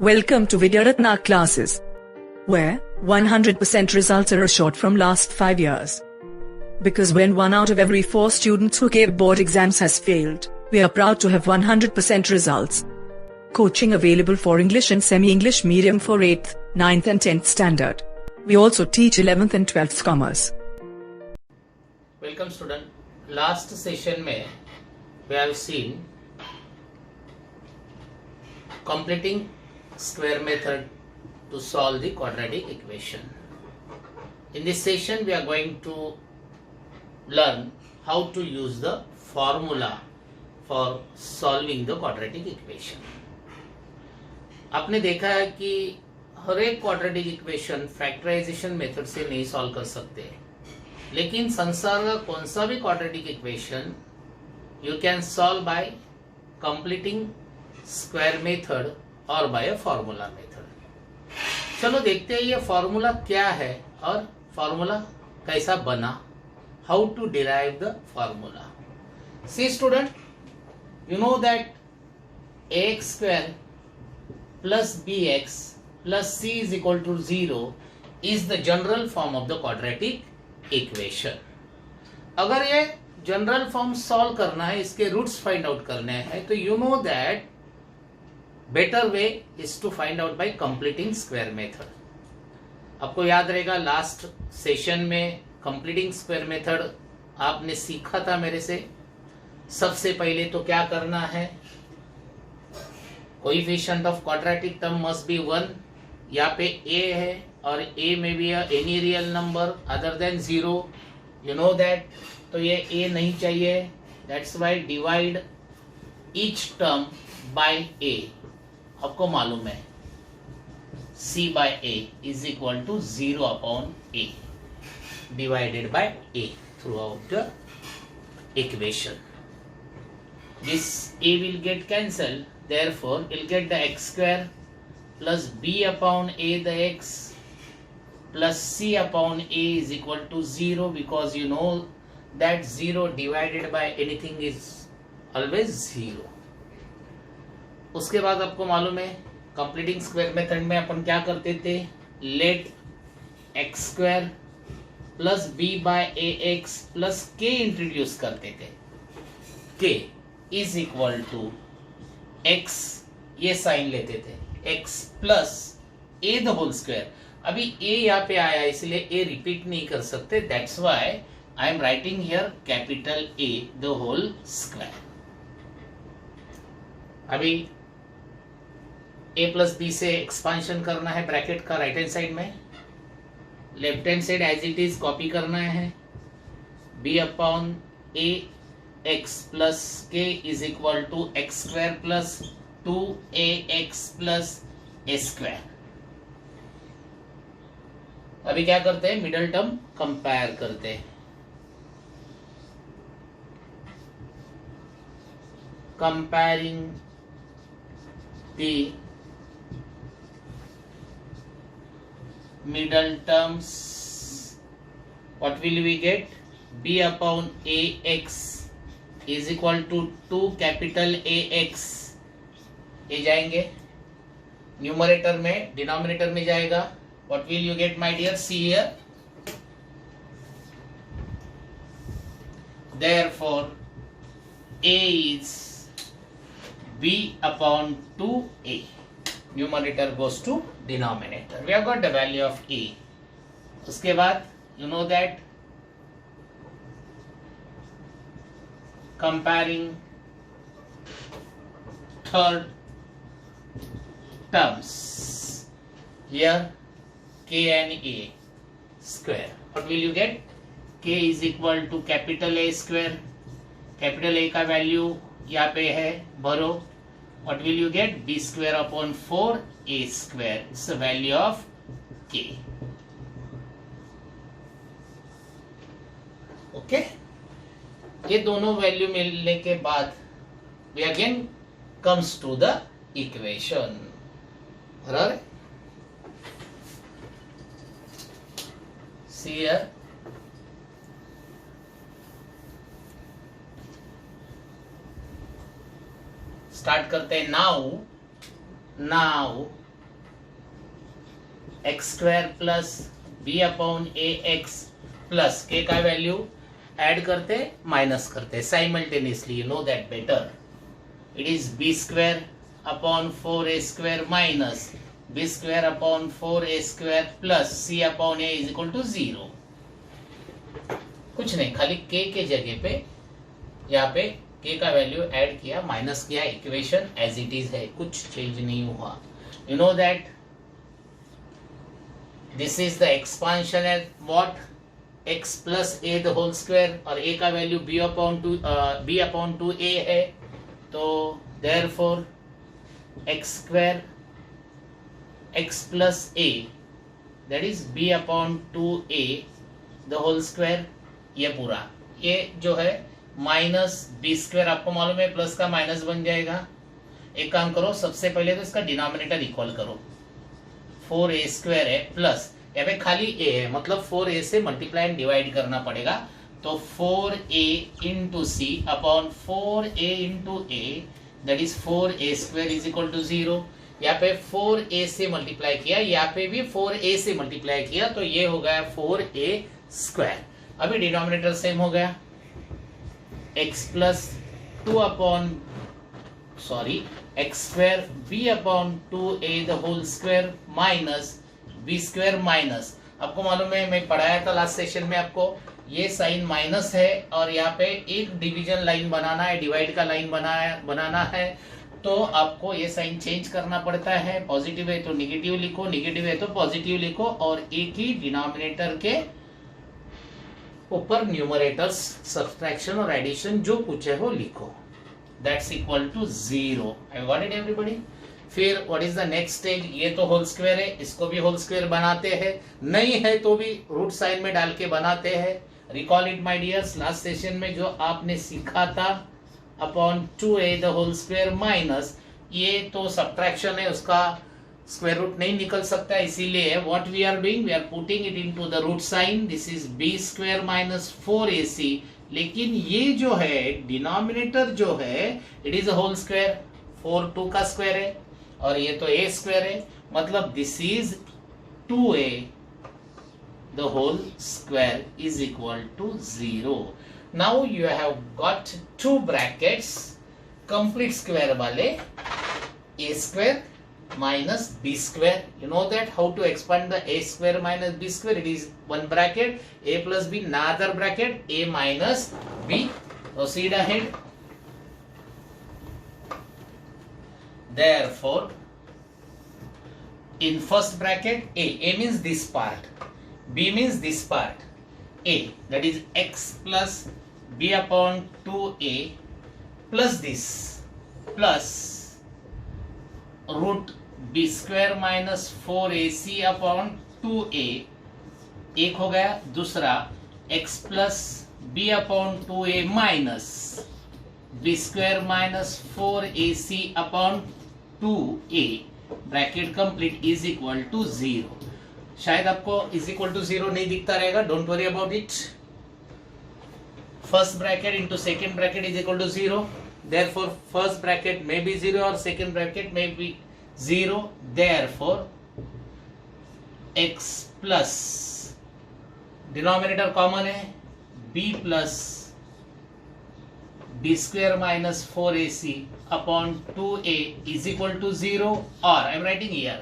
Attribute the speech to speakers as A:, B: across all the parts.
A: Welcome to Vidyaratna classes, where 100% results are assured from last 5 years. Because when 1 out of every 4 students who gave board exams has failed, we are proud to have 100% results. Coaching available for English and semi-English medium for 8th, 9th and 10th standard. We also teach 11th and 12th commerce.
B: Welcome student. Last session में we have seen completing square method to solve the quadratic equation. In this session we are going to learn how to use the formula for solving the quadratic equation. आपने देखा है कि हर एक quadratic equation factorization method से नहीं solve कर सकते, लेकिन संसार का कौन सा भी quadratic equation you can solve by completing square method और by a formula method. चलो देखते हैं ये फॉर्मूला क्या है और फॉर्मूला कैसा बना. How to derive the formula. See student, you know that ax square plus bx plus c is equal to 0 is the general form of the quadratic equation. अगर ये जनरल फॉर्म सॉल्व करना है, इसके roots find out करने हैं, तो you know that better way is to find out by completing square method. आपको याद रहेगा लास्ट सेशन में कंप्लीटिंग स्क्वायर मेथड आपने सीखा था मेरे से. सबसे पहले तो क्या करना है, coefficient of quadratic term must be 1. यहाँ पे a है और a में भी any real number other than 0. You know that, तो ये a नहीं चाहिए. That's why divide each term by a. आपको मालूम है c by a is equal to 0 upon a divided by a throughout the equation. This a will get cancelled, therefore we'll get the x square plus b upon a the x plus c upon a is equal to 0, because you know that 0 divided by anything is always 0. उसके बाद आपको मालूम है completing square method में अपन क्या करते थे, let x square plus b by a x plus k introduce करते थे. K is equal to x, ये साइन लेते थे, x plus A the whole square. अभी ए यहाँ पे आया इसलिए ए रिपीट नहीं कर सकते, that's why I am writing here capital A the whole square. अभी a प्लस बी से एक्सपांशन करना है ब्रैकेट का राइट हैंड साइड में, left hand side as it is copy करना है. b upon A x plus K is equal to X square plus 2ax plus A square. अभी क्या करते हैं, मिडल टर्म कंपेयर करते हैं. Comparing the middle terms, what will we get, b upon ax is equal to 2 capital AX. ये जाएंगे numerator में, denominator में जाएगा. what will you get my dear, see here, therefore a is b upon 2a. numerator goes to denominator. We have got the value of a. उसके बाद you know that comparing third terms, here k and a square, what will you get, k is equal to capital A square. Capital A का value यहाँ पे है, भरो. What will you get, b square upon 4a square. It's the value of k. Okay? ये दोनों value मिलने के बाद we again comes to the equation. बराबर? See here. स्टार्ट करते हैं. Now x square plus b upon ए x plus k का value add करते माइनस करते simultaneously, you know that better. It is b square upon 4a square minus b square upon 4a square plus c upon a is equal to 0. कुछ नहीं, खाली के जगह पे यहाँ पे के का वैल्यू ऐड किया, माइनस किया, इक्वेशन एज इट इज है, कुछ चेंज नहीं हुआ. You know that this is the expansion at what x plus A the whole square, और a का वैल्यू b अपॉन 2a है, तो therefore x square x plus a that is b upon 2a the whole square. ये पूरा ये जो है minus b square, आपको मालूम है प्लस का माइनस बन जाएगा. एक काम करो, सबसे पहले तो इसका डिनोमिनेटर इक्वल करो. 4a स्क्वायर है प्लस यहाँ पे खाली a है, मतलब 4a से मल्टीप्लाई एंड डिवाइड करना पड़ेगा. तो 4a into C upon 4a into a that is 4a square is equal to 0. यहाँ पे 4a से मल्टीप्लाई किया, यहाँ पे भी 4a से मल्टीप्लाई किया, तो ये हो गया 4a स्क्वायर. अभी डिनोमिनेटर सेम हो गया, x plus 2 upon x square b upon 2a the whole square minus b square minus, आपको मालूम है मैं पढ़ाया था लास्ट सेशन में आपको, ये साइन माइनस है और यहाँ पे एक डिवीजन लाइन बनाना है, डिवाइड का लाइन बनाना है, तो आपको ये साइन चेंज करना पड़ता है. पॉजिटिव है तो निगेटिव लिखो, निगेटिव है तो पॉजिटिव लिखो, और एक ही डिनोमिनेटर के ऊपर न्यूमरेटर्स सब्ट्रैक्शन और एडिशन जो कुछ है वो लिखो. That's equal to 0. I got it everybody. फिर what is the next stage, ये तो होल स्क्वायर है, इसको भी होल स्क्वायर बनाते हैं, नहीं है तो भी रूट साइन में डाल के बनाते हैं. Recall it my dears, last session में जो आपने सीखा था upon 2a the whole square minus, ये तो सब्ट्रैक्शन है, उसका स्क्वायर रूट नहीं निकल सकता, इसीलिए what we are doing, we are putting it into the root sign. This is b square minus 4ac, लेकिन ये जो है डिनोमिनेटर जो है it is a whole square, 4 2 का स्क्वायर है और ये तो a स्क्वायर है, मतलब this is 2a the whole square is equal to 0. Now you have got 2 brackets complete square वाले, a square minus b square. You know that how to expand the a square minus b square? It is one bracket, a plus b, another bracket, a minus b. Proceed ahead. Therefore, in first bracket, a means this part, b means this part, a that is x plus b upon 2a plus this plus root b square minus 4ac upon 2a एक हो गया. दूसरा x plus b upon 2a minus b square minus 4ac upon 2a bracket complete is equal to 0. शायद आपको is equal to 0 नहीं दिखता रहेगा, don't worry about it. First bracket into second bracket is equal to 0. Therefore, first bracket may be 0 or second bracket may be 0. Therefore, x plus denominator common है, b plus b square minus 4ac upon 2a is equal to 0, or I am writing here,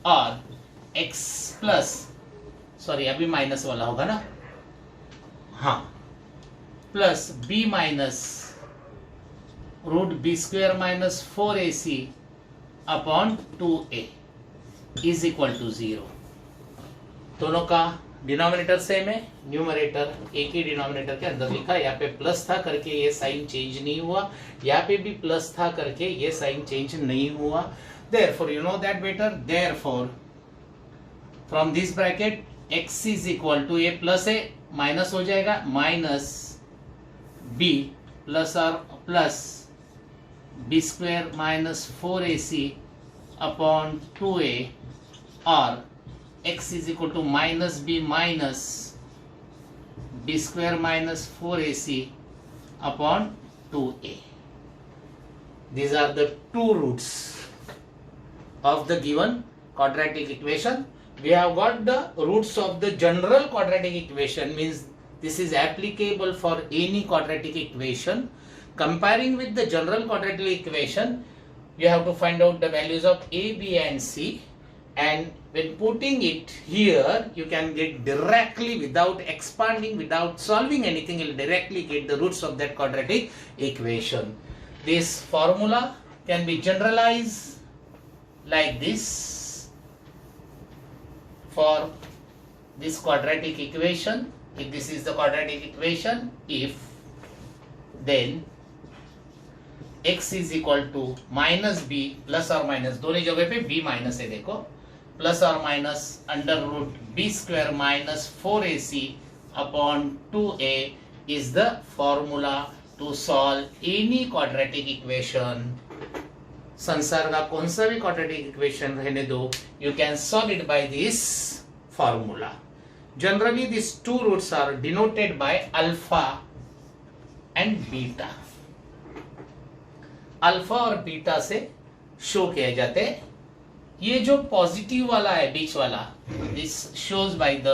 B: or x plus, sorry अभी minus वाला होगा ना, हाँ, plus b minus root B square minus 4ac upon 2a is equal to 0. दोनों का denominator same है, numerator एक ही denominator के अंदर लिखा. यहाँ पे प्लस था करके ये साइन चेंज नहीं हुआ, यहाँ पे भी प्लस था करके ये साइन चेंज नहीं हुआ. Therefore you know that better. Therefore from this bracket x is equal to, ये प्लस है माइनस हो जाएगा, माइनस b प्लस और plus b square minus 4ac upon 2a, और x is equal to minus b minus b square minus 4ac upon 2a. These are the two roots of the given quadratic equation. we have got the roots of the general quadratic equation, means this is applicable for any quadratic equation. Comparing with the general quadratic equation, you have to find out the values of a, b and c, and when putting it here, you can get directly, without expanding, without solving anything, you will directly get the roots of that quadratic equation. This formula can be generalized like this for this quadratic equation. If this is the quadratic equation, if then x is equal to minus b plus or minus, दोनों जगह पे b minus है, देखो, plus और minus under root B square minus 4ac upon 2a is the formula to solve any quadratic equation. संसार का कौन सा भी quadratic equation रहने दो, you can solve it by this formula. Generally these two roots are denoted by alpha and beta. Alpha और beta से show किए जाते हैं. ये जो पॉजिटिव वाला है बीच वाला, this shows by the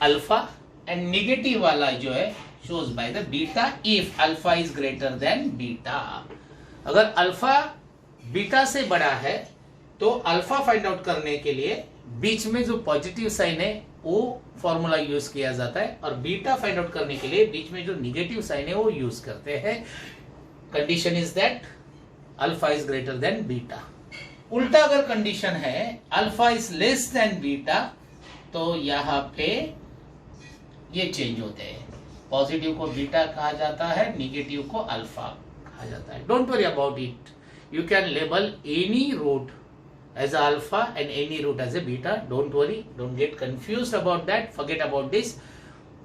B: alpha, and negative वाला जो है shows by the beta if alpha is greater than beta. अगर अल्फा बीटा से बड़ा है तो अल्फा फाइंड आउट करने के लिए बीच में जो पॉजिटिव साइन है वो फॉर्मूला यूज किया जाता है, और बीटा फाइंड आउट करने के लिए बीच में जो निगेटिव साइन है वो यूज करते हैं. Condition is that alpha is greater than beta. उल्टा अगर कंडीशन है alpha is less than beta, तो यहाँ पे ये चेंज होते हैं. पॉजिटिव को बीटा कहा जाता है, निगेटिव को अल्फा कहा जाता है. Don't worry about it, you can label any root as alpha and any root as a beta. Don't worry, don't get confused about that, forget about this.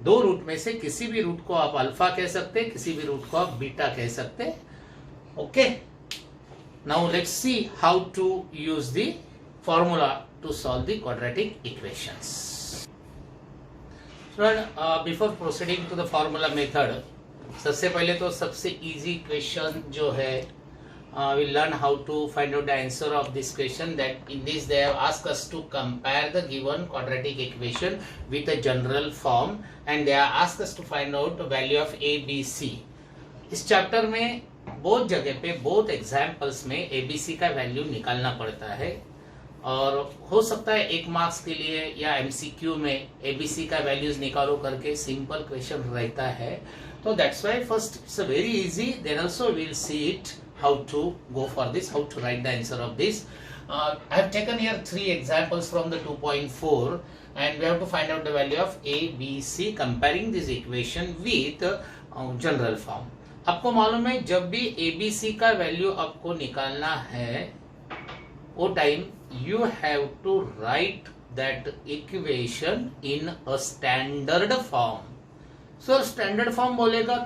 B: दो root में से किसी भी रूट को आप अल्फा कह सकते हैं, किसी भी रूट को आप बीटा कह सकते हैं. Okay, now let's see how to use the formula to solve the quadratic equations. Before proceeding to the formula method, सबसे पहले तो सबसे इजी क्वेश्चन जो है, we'll learn how to find out the answer of this question. That in this they have asked us to compare the given quadratic equation with a general form, and they have asked us to find out the value of a, b, c. इस chapter में बहुत जगह पे बहुत examples में a, b, c का value निकालना पड़ता है, और हो सकता है एक मार्क्स के लिए या MCQ में a, b, c का वैल्यूज निकालो करके सिंपल क्वेश्चन रहता है. तो that's why first it's very easy, then also we will see it how to go for this, how to write the answer of this. I have taken here 3 examples from the 2.4, and we have to find out the value of a, b, c comparing this equation with general form. आपको मालूम है जब भी a, b, c का value आपको निकालना है वो time you have to write that equation in a standard form. So standard form बोलेगा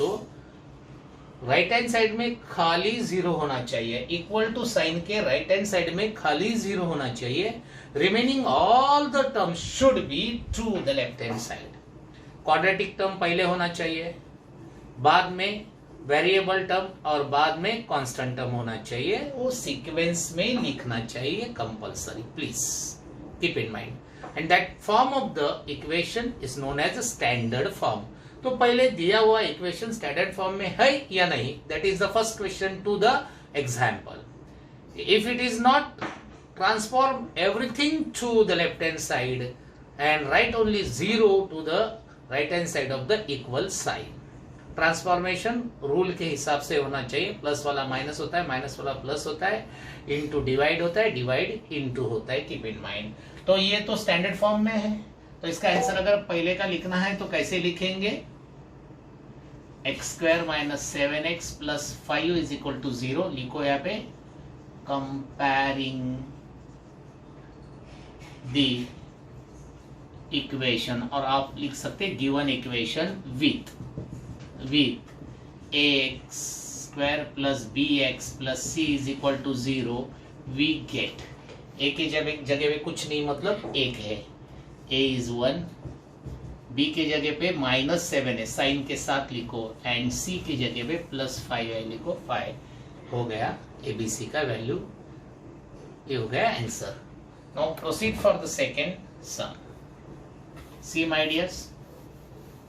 B: तो राइट हैंड साइड में खाली जीरो होना चाहिए, इक्वल टू साइन के राइट हैंड साइड में खाली जीरो होना चाहिए. Remaining all the term should be to the left hand side. Quadratic term पहले होना चाहिए, बाद में वेरिएबल टर्म और बाद में कांस्टेंट टर्म होना चाहिए. वो सीक्वेंस में लिखना चाहिए compulsory, please keep in mind. And that form of the equation is known as a standard form. तो पहले दिया हुआ इक्वेशन स्टैंडर्ड फॉर्म में है या नहीं, that is the first question to the example. If it is not, transform everything to the left hand side and write only zero to the right hand side of the equal sign. Transformation rule के हिसाब से होना चाहिए. Plus वाला minus होता है, minus वाला plus होता है, इनटू डिवाइड होता है, डिवाइड इनटू होता है, कीप इन माइंड. तो ये तो स्टैंडर्ड फॉर्म में है, तो इसका आंसर अगर पहले का लिखना है तो कैसे लिखेंगे? X square minus 7x plus 5 is equal to 0 लिखो यहाँ पे. कंपेयरिंग द इक्वेशन, और आप लिख सकते given equation with ax square plus bx plus c is equal to 0, we get a के जगह पे कुछ नहीं, मतलब 1 है, a इज 1, b के जगह पे माइनस 7 है, साइन के साथ लिखो, एंड c की जगह पे प्लस 5 है, लिखो 5. हो गया abc का वैल्यू ये हो गया answer. Now proceed for the second sum. See my dears,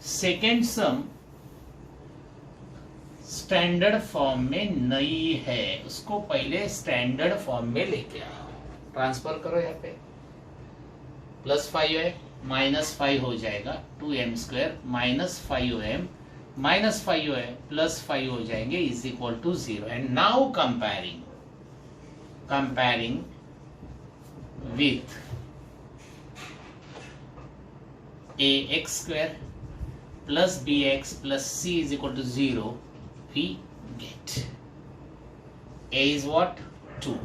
B: second sum standard form में नहीं है, उसको पहले स्टैंडर्ड फॉर्म में लेके आओ. ट्रांसफर करो, यहाँ पे +5 है, -5 हो जाएगा 2m² -5m -5 है +5 हो जाएंगे =0. And now comparing with ax² plus bx plus c =0, we get a is what 2,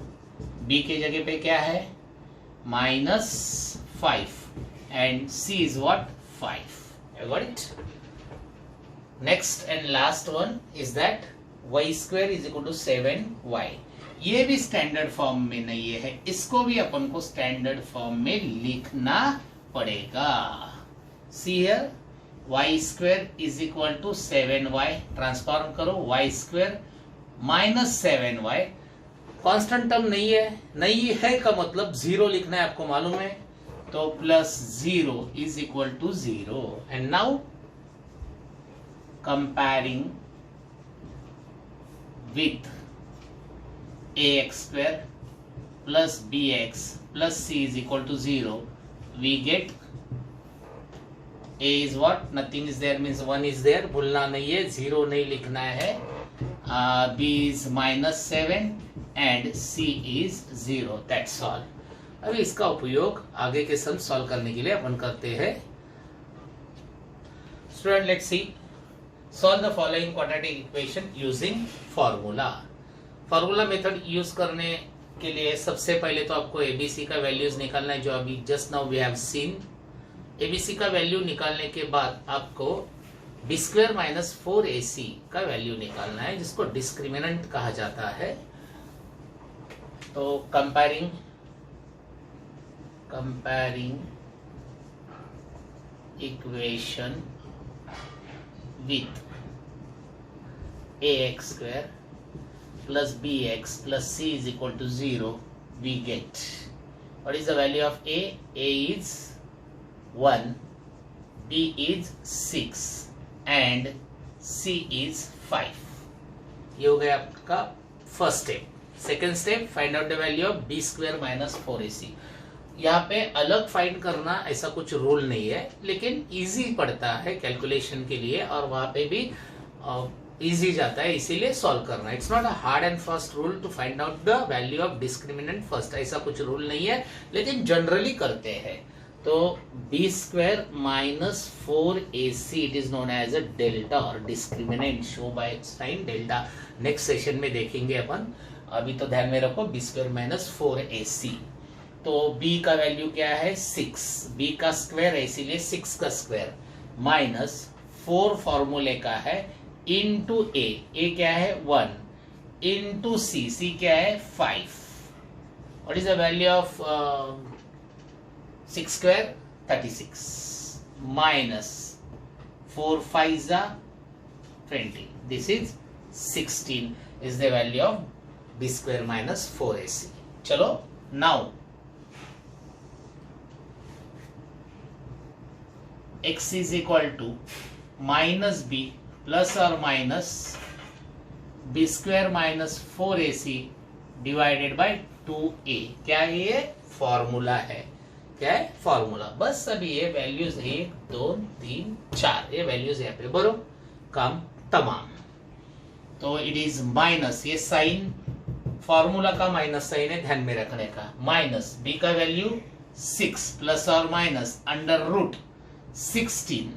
B: b के जगह पे क्या है -5 and c is what 5. You got it? Next and last one is that y² = 7y. ये भी स्टैंडर्ड फॉर्म में नहीं है, इसको भी अपन को स्टैंडर्ड फॉर्म में लिखना पड़ेगा. See here y² = 7y. Transform करो, y² -7y. कांस्टेंट टर्म नहीं है का मतलब 0 लिखना है, आपको मालूम है, तो +0 = 0. And now comparing with ax² plus bx plus c = 0, we get a is what, nothing is there means 1 is there, भूलना नहीं है, 0 नहीं लिखना है. b is -7 and c is 0. that's all. अभी इसका उपयोग आगे के सम सॉल्व करने के लिए अपन करते हैं. Student, let's see. Solve the following quadratic equation using formula. Formula method use करने के लिए सबसे पहले तो आपको एबीसी का वैल्यूज निकालना है, जो अभी just now we have seen. ABC का वैल्यू निकालने के बाद आपको b² - 4ac का वैल्यू निकालना है, जिसको डिस्क्रिमिनेंट कहा जाता है. तो comparing equation with ax² plus bx plus c = 0, we get, what is the value of a? A is 1, b is 6 and c is 5. ये हो गया आपका first step. Second step, find out the value of b² - 4ac. यहाँ पे अलग find करना ऐसा कुछ रूल नहीं है, लेकिन इजी पड़ता है कैलकुलेशन के लिए, और वहां पे भी इजी जाता है, इसीलिए सॉल्व करना. It's not a hard and fast rule to find out the value of discriminant first, ऐसा कुछ रूल नहीं है, लेकिन जनरली करते हैं. तो b² - 4ac it is known as a delta और discriminant, show by sign delta. Next session में देखेंगे अपन, अभी तो ध्यान में रखो b² - 4ac. तो b का वैल्यू क्या है 6, b का स्क्वायर है इसीलिए 6 का स्क्वायर -4 फॉर्मूले का है इंटू ए क्या है 1 इंटू सी क्या है 5. What is the value of 6² 36 -4 5 20. This is 16 is the value of b² - 4ac. चलो now x is equal to -b plus or minus b² - 4ac divided by 2a. क्या है ये फॉर्मूला है, क्या है फॉर्मूला. बस अभी ये वैल्यूज 1 2 3 4 ये वैल्यूज यहाँ पे भरो, काम तमाम. तो इट इज माइनस, ये साइन फॉर्मूला का माइनस साइन है, ध्यान में रखने का. माइनस b का वैल्यू 6 प्लस और minus √16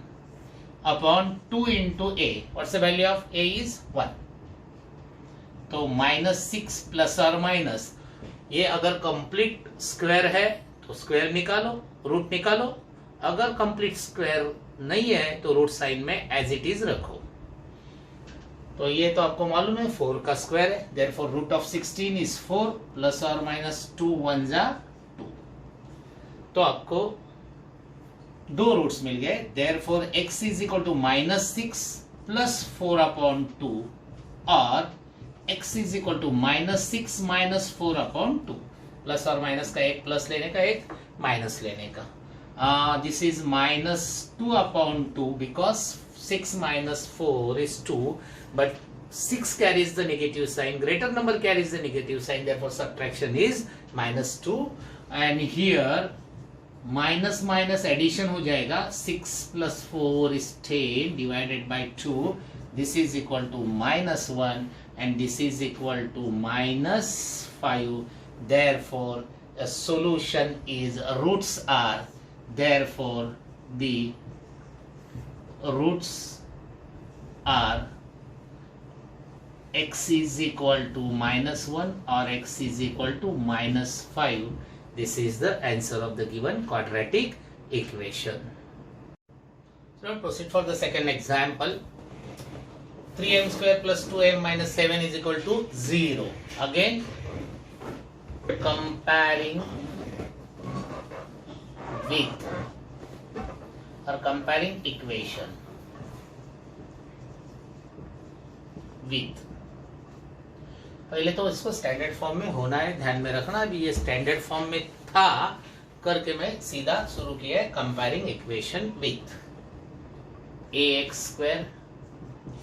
B: upon 2 into a. What's the value of a is 1. तो -6 प्लस और माइनस, ये अगर कंप्लीट स्क्वायर है तो स्क्वायर निकालो, रूट निकालो. अगर कंप्लीट स्क्वायर नहीं है तो रूट साइन में एज इट इज रखो. तो ये तो आपको मालूम है 4 का स्क्वायर है, therefore root of 16 is 4 plus और माइनस 2 1 2. तो आपको दो रूट्स मिल गए. Therefore x is equal to -6 plus 4 upon 2 और x is equal to -6 - 4 upon 2. Plus और माइनस का एक प्लस लेने का, एक माइनस लेने का. This is minus 2 upon 2 because 6 minus 4 is 2, but 6 carries the negative sign, greater number carries the negative sign, therefore subtraction is minus 2. And here minus minus addition हो जाएगा, 6 plus 4 is 10 divided by 2, this is equal to minus 1 and this is equal to minus 5. Therefore a solution is roots are, therefore the roots are x is equal to minus 1 or x is equal to minus 5. This is the answer of the given quadratic equation. So now proceed for the second example. 3m square plus 2m minus 7 is equal to 0. Again comparing with or comparing equation with. पहले तो इसको standard form में होना है, ध्यान में रखना. अभी ये स्टैंडर्ड फॉर्म में था करके मैं सीधा शुरू किया है comparing equation with ax square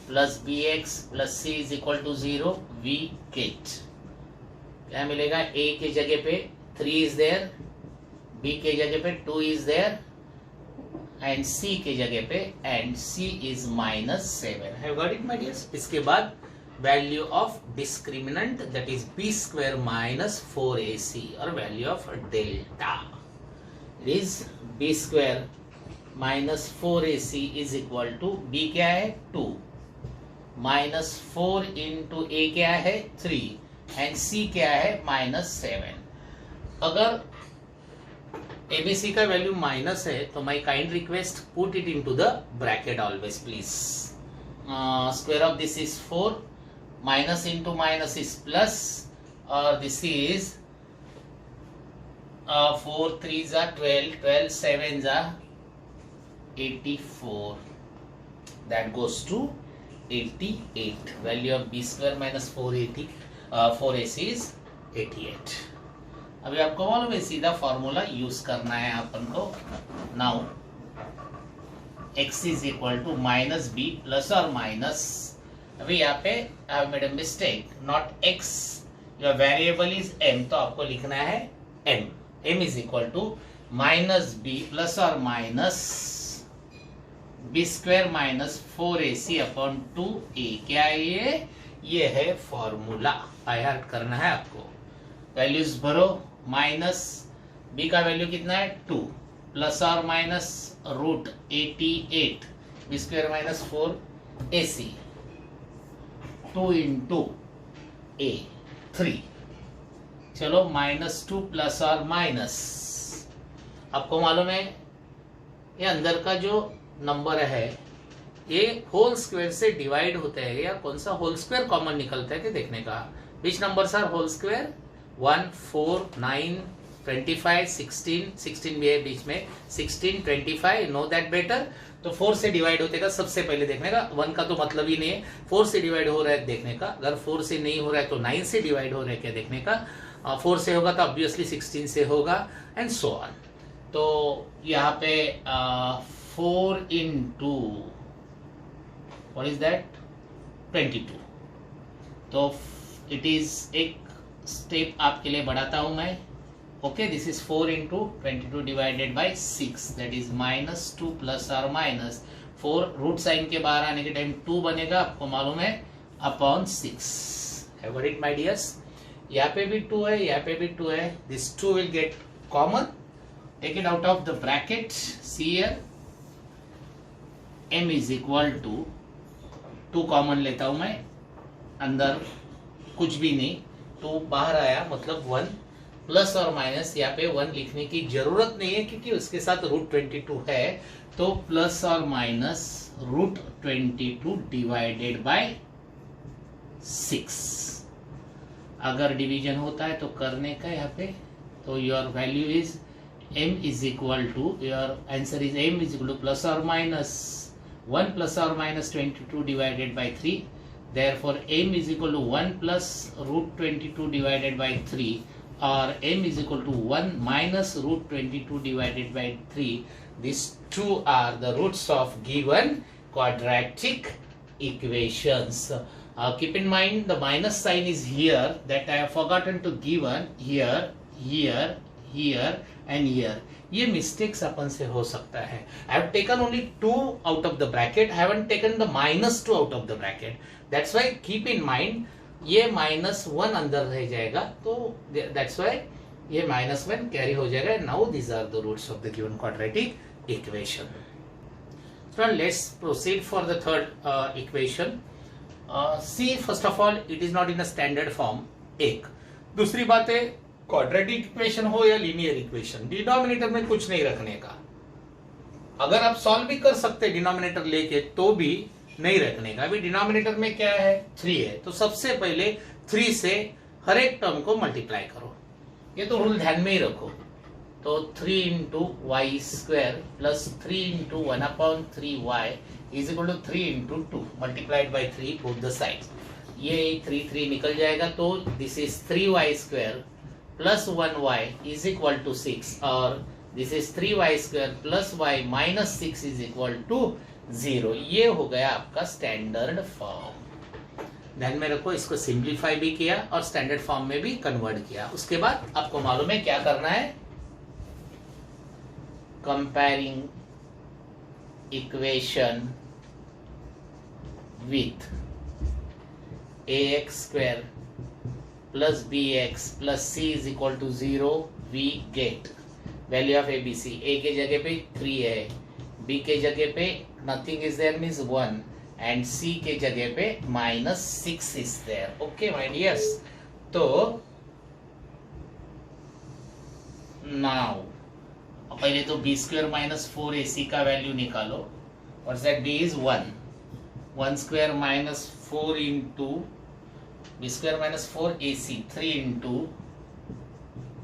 B: plus bx plus c is equal to 0. We get क्या मिलेगा, a के जगह पे 3 इज देयर, b के जगह पे 2 इज देयर एंड c के जगह पे and c is minus 7. Have got it my dears. इसके बाद value of discriminant, that is b square minus 4ac, or value of delta. It is b square minus 4ac is equal to b क्या है 2 minus 4 into a क्या है 3 and c क्या है minus 7. अगर abc का वैल्यू माइनस है तो my kind request put it into the bracket always please. Square of this is 4, minus into minus is plus, or this is 4 3s are 12, 12 7s are 84, that goes to 88. Value of b square minus 4ac is 88. अभी आपको मालूम है सीधा formula use करना है अपन को. Now x is equal to minus b plus or minus. अभी यहाँ पे I have made a mistake, not x, your variable is m, तो आपको लिखना है m. m is equal to minus b plus or minus b square minus 4ac upon 2a. क्या है ये है फॉर्मूला, बाय हार्ट करना है आपको. वैल्यूज भरो. माइनस b का वैल्यू कितना है 2 प्लस और minus root 88 b square minus 4ac 2 into a 3. चलो माइनस 2 प्लस और माइनस. आपको मालूम है ये अंदर का जो नंबर है ये होल स्क्वायर से डिवाइड होता है, या कौन सा होल स्क्वायर कॉमन निकलता है कि देखने का. विच नंबर्स आर होल स्क्वायर 1 4 9 25 16 भी है बीच में 16 25. No that better. तो 4 से डिवाइड होते का सबसे पहले देखने का. 1 का तो मतलब ही नहीं है. 4 से डिवाइड हो रहा है देखने का. अगर 4 से नहीं हो रहा है तो 9 से डिवाइड हो रहा है क्या देखने का. 4 से होगा तो ऑब्वियसली 16 से होगा एंड सो ऑन. तो यहाँ पे 4 इंटू व्हाट इज दैट 22. तो इट इज एक स्टेप आपके लिए बढ़ाता हूं मैं. Okay, this is 4 into 22 divided by 6, that is minus 2 plus और माइनस 4. रूट साइन के बाहर आने के टाइम 2 बनेगा, आपको मालूम है, upon 6. Have got it my dears. यहाँ पे भी 2 है, यहाँ पे भी 2 है. This 2 will get common. Take it out of the bracket. See here m is equal to 2 common लेता हूं मैं, अंदर कुछ भी नहीं, 2 बाहर आया मतलब 1 प्लस और माइनस. यहाँ पे 1 लिखने की जरूरत नहीं है क्योंकि उसके साथ रूट 22 है. तो प्लस और माइनस रूट 22 डिवाइडेड बाय 6. अगर डिवीजन होता है तो करने का यहाँ पे. तो your value is m is equal to, your answer is m is equal to plus और माइनस 1 प्लस और minus 22 divided by 3. Therefore m is equal to 1 plus root 22 divided by 3, or m is equal to 1 minus root 22 divided by 3. These two are the roots of given quadratic equations. Keep in mind the minus sign is here, that I have forgotten to given here, here, here and here. ये mistakes अपन से हो सकता है. I have taken only 2 out of the bracket. I haven't taken the minus 2 out of the bracket. That's why keep in mind ये -1 अंदर रह जाएगा, तो that's why ये -1 carry हो जाएगा. Now these are the roots of the given quadratic equation. So let's proceed for the third equation. See, first of all, it is not in a standard form. एक दूसरी बात है, quadratic equation हो या linear equation, denominator में कुछ नहीं रखने का. अगर आप सॉल्व भी कर सकते हैं डिनोमिनेटर लेके, तो भी नहीं रखने का. अभी डिनोमिनेटर में क्या है, 3 है, तो सबसे पहले 3 से हर एक टर्म को मल्टीप्लाई करो. ये तो रूल ध्यान में ही रखो. तो 3 into y square plus 3 into 1/3y is equal to 3 into 2 multiplied by 3 both the sides. ये 3 निकल जाएगा, तो this is 3y square plus 1y is equal to 6, और this is 3y square plus y minus 6 is equal to 0. ये हो गया आपका standard form. ध्यान में रखो, इसको सिंप्लीफाई भी किया और स्टैंडर्ड फॉर्म में भी कन्वर्ट किया. उसके बाद आपको मालूम है क्या करना है, comparing equation with ax square plus bx plus c is equal to 0, we get value of abc. a के जगह पे 3 है, b के जगह पे nothing is there means 1, and c के जगह पे -6 is there. Okay my dears, तो now पहले तो b square minus 4ac का वैल्यू निकालो. What's that? b is 1 square minus 4 into b square minus 4ac 3 into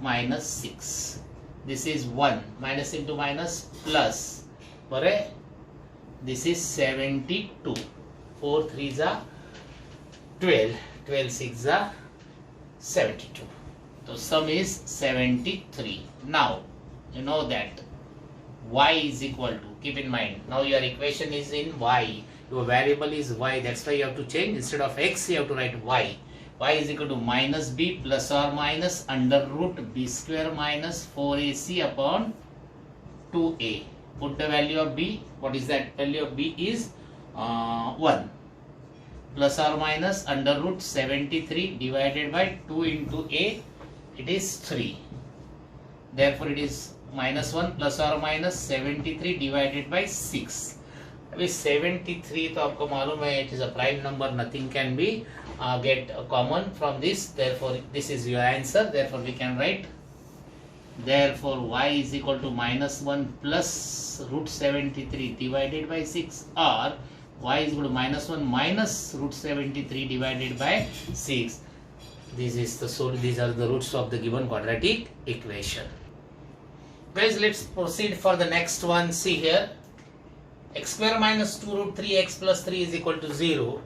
B: minus 6. This is 1 minus into minus plus. Correct? This is 72. 4 3s are 12. 12 6s are 72. So sum is 73. Now you know that y is equal to, keep in mind, now your equation is in y. Your variable is y, that's why you have to change. Instead of x you have to write y. Y is equal to minus b plus or minus under root b square minus 4ac upon 2a. Put the value of b. What is that? Value of b is 1 plus or minus under root 73 divided by 2 into a, it is 3. Therefore it is -1 plus or minus 73 divided by 6. अभी 73 तो आपको मालूम है, it is a prime number, nothing can be get common from this. Therefore this is your answer. Therefore we can write, therefore y is equal to -1 plus root 73 divided by 6, or y is equal to -1 minus root 73 divided by 6. These are the roots of the given quadratic equation. Guys, let's proceed for the next one. See here, x square minus 2 root 3x plus 3 is equal to 0.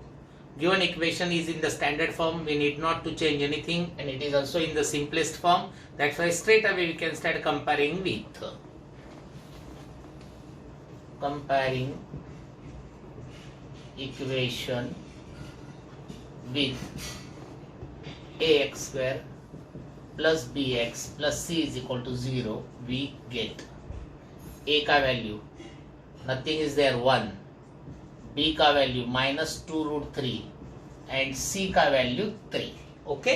B: Given equation is in the standard form. We need not to change anything, and it is also in the simplest form. That's why straight away we can start comparing with equation with ax square plus bx plus c is equal to 0. We get a का value nothing is there 1, b का value -2 root 3 and c का value 3. Okay,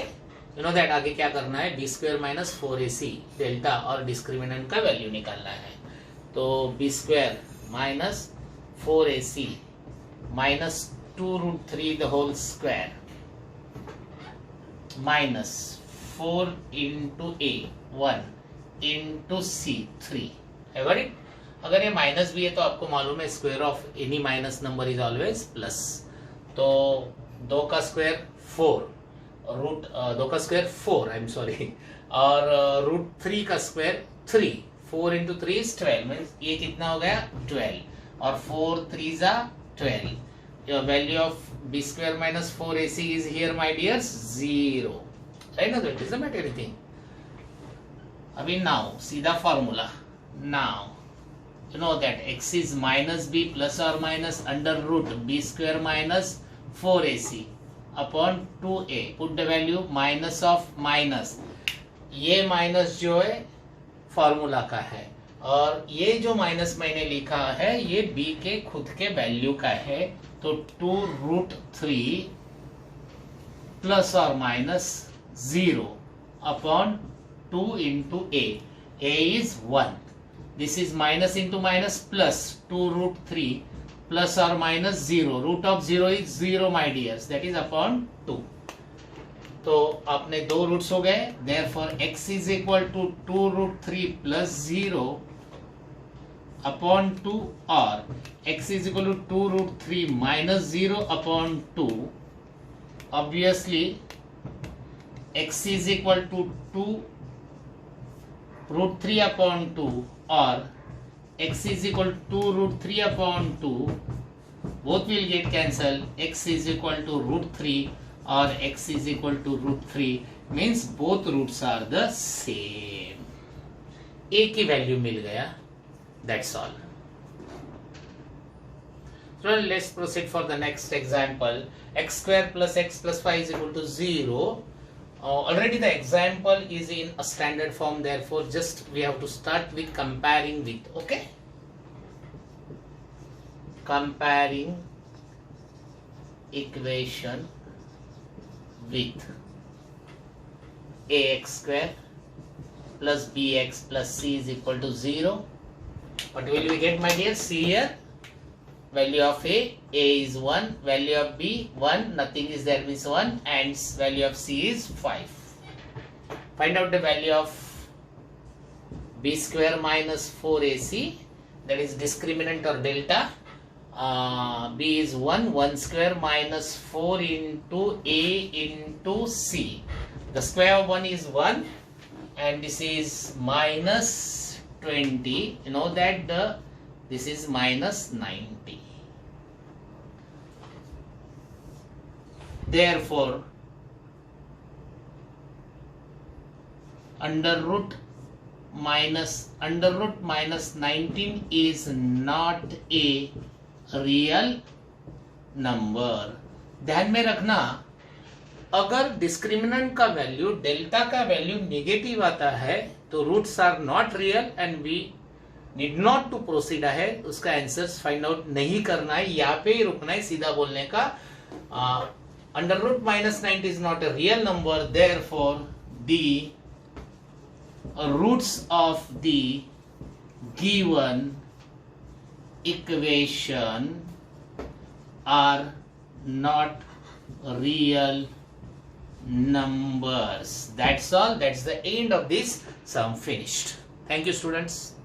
B: you know that. आगे क्या करना है, b square minus 4ac delta और discriminant का value निकालना है. तो b square minus 4ac minus 2 root 3 the whole square minus 4 into a 1 into c 3. I got it? अगर ये माइनस भी है तो आपको मालूम है square of any minus number is always plus. तो 2 का स्क्वायर 4, रूट 2 का स्क्वायर 4, आई एम सॉरी, और रूट 3 का स्क्वायर 3. 4 इंटू 3 इज 12, मीन्स ये कितना हो गया 12, और 4 3s are 12. Your value of b square minus 4ac is here my dears 0. Right now, that doesn't matter anything. अभी नाउ सीधा formula, now you know that x is minus b plus or minus under root b square minus 4ac upon 2a. Put the value minus of minus. ये minus जो है formula का है और ये जो माइनस मैंने लिखा है ये b के खुद के वैल्यू का है. तो 2√3 प्लस और minus 0 upon 2 into a. a is 1. This is minus into minus plus 2√3 plus or minus 0. Root of 0 is 0 my dears. That is upon 2. तो आपने दो रूट्स हो गए. Therefore x is equal to 2√3 plus 0 upon 2 or x is equal to 2√3 minus 0 upon 2. Obviously x is equal to 2√3 upon 2 or x is equal to 2√3 upon 2. Both will get cancelled. X is equal to √3 or x is equal to √3 means both roots are the same. A की value मिल गया. That's all. So let's proceed for the next example. X square plus x plus 5 is equal to 0. Already the example is in a standard form, therefore just we have to start with comparing with. Okay, comparing equation with ax square plus bx plus c is equal to 0. What will we get, my dear? See here, value of a is 1, value of b 1, nothing is there means 1, and value of c is 5. Find out the value of b square minus 4ac, that is discriminant or delta. B is 1, 1 square minus 4 into a into c. The square of 1 is 1 and this is minus 20. You know that this is minus 90. Therefore under root minus 19 is not a real number. ध्यान में रखना, अगर discriminant का value delta का value negative आता है तो roots are not real and we need not to proceed ahead. उसका आंसर्स फाइंड आउट नहीं करना है, यहाँ पे ही रुकना है सीधा बोलने का. Under root minus 90 is not a real number, therefore the roots of the given equation are not real numbers. That's all. That's the end of this sum. Finished. Thank you, students.